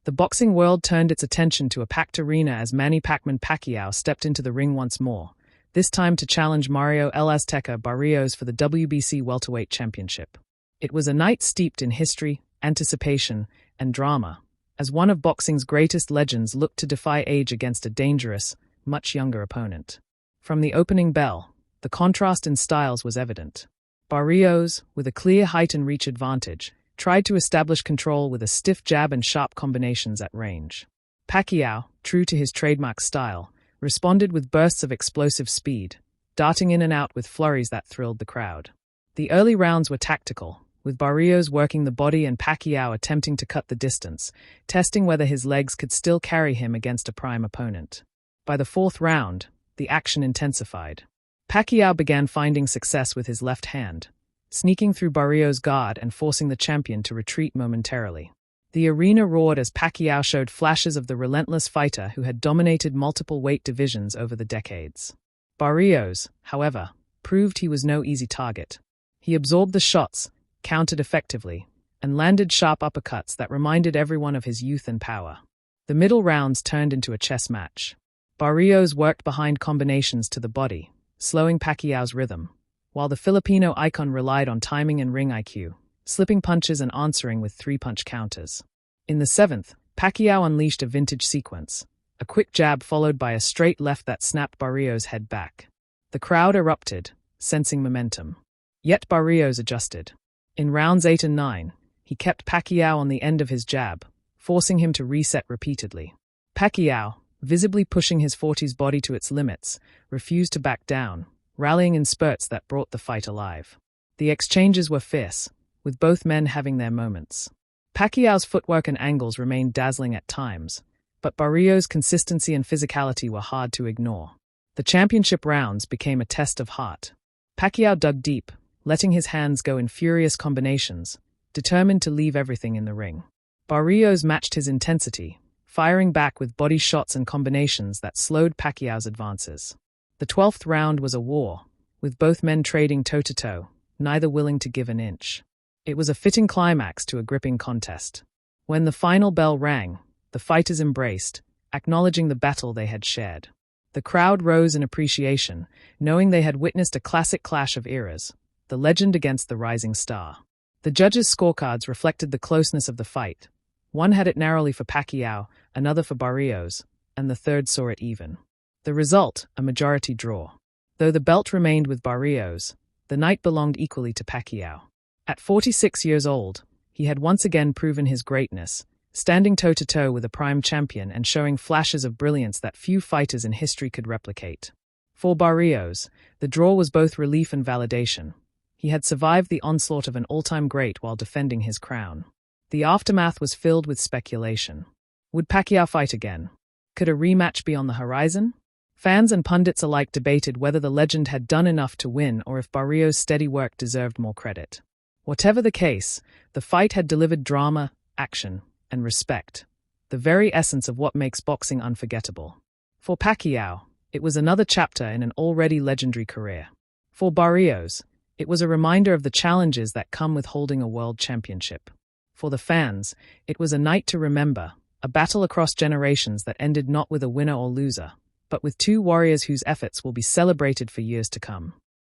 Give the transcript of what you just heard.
The boxing world turned its attention to a packed arena as Manny Pacquiao stepped into the ring once more, this time to challenge Mario "El Azteca" Barrios for the WBC Welterweight Championship. It was a night steeped in history, anticipation, and drama, as one of boxing's greatest legends looked to defy age against a dangerous, much younger opponent. From the opening bell, the contrast in styles was evident. Barrios, with a clear height and reach advantage, tried to establish control with a stiff jab and sharp combinations at range. Pacquiao, true to his trademark style, responded with bursts of explosive speed, darting in and out with flurries that thrilled the crowd. The early rounds were tactical, with Barrios working the body and Pacquiao attempting to cut the distance, testing whether his legs could still carry him against a prime opponent. By the fourth round, the action intensified. Pacquiao began finding success with his left hand, sneaking through Barrios' guard and forcing the champion to retreat momentarily. The arena roared as Pacquiao showed flashes of the relentless fighter who had dominated multiple weight divisions over the decades. Barrios, however, proved he was no easy target. He absorbed the shots, countered effectively, and landed sharp uppercuts that reminded everyone of his youth and power. The middle rounds turned into a chess match. Barrios worked behind combinations to the body, slowing Pacquiao's rhythm, while the Filipino icon relied on timing and ring IQ, slipping punches and answering with three-punch counters. In the seventh, Pacquiao unleashed a vintage sequence, a quick jab followed by a straight left that snapped Barrios' head back. The crowd erupted, sensing momentum. Yet Barrios adjusted. In rounds 8 and 9, he kept Pacquiao on the end of his jab, forcing him to reset repeatedly. Pacquiao, visibly pushing his 40s body to its limits, refused to back down, rallying in spurts that brought the fight alive. The exchanges were fierce, with both men having their moments. Pacquiao's footwork and angles remained dazzling at times, but Barrios' consistency and physicality were hard to ignore. The championship rounds became a test of heart. Pacquiao dug deep, letting his hands go in furious combinations, determined to leave everything in the ring. Barrios matched his intensity, firing back with body shots and combinations that slowed Pacquiao's advances. The 12th round was a war, with both men trading toe-to-toe, neither willing to give an inch. It was a fitting climax to a gripping contest. When the final bell rang, the fighters embraced, acknowledging the battle they had shared. The crowd rose in appreciation, knowing they had witnessed a classic clash of eras, the legend against the rising star. The judges' scorecards reflected the closeness of the fight. One had it narrowly for Pacquiao, another for Barrios, and the third saw it even. The result, a majority draw. Though the belt remained with Barrios, the night belonged equally to Pacquiao. At 46 years old, he had once again proven his greatness, standing toe-to-toe with a prime champion and showing flashes of brilliance that few fighters in history could replicate. For Barrios, the draw was both relief and validation. He had survived the onslaught of an all-time great while defending his crown. The aftermath was filled with speculation. Would Pacquiao fight again? Could a rematch be on the horizon? Fans and pundits alike debated whether the legend had done enough to win or if Barrios' steady work deserved more credit. Whatever the case, the fight had delivered drama, action, and respect, the very essence of what makes boxing unforgettable. For Pacquiao, it was another chapter in an already legendary career. For Barrios, it was a reminder of the challenges that come with holding a world championship. For the fans, it was a night to remember, a battle across generations that ended not with a winner or loser, but with two warriors whose efforts will be celebrated for years to come.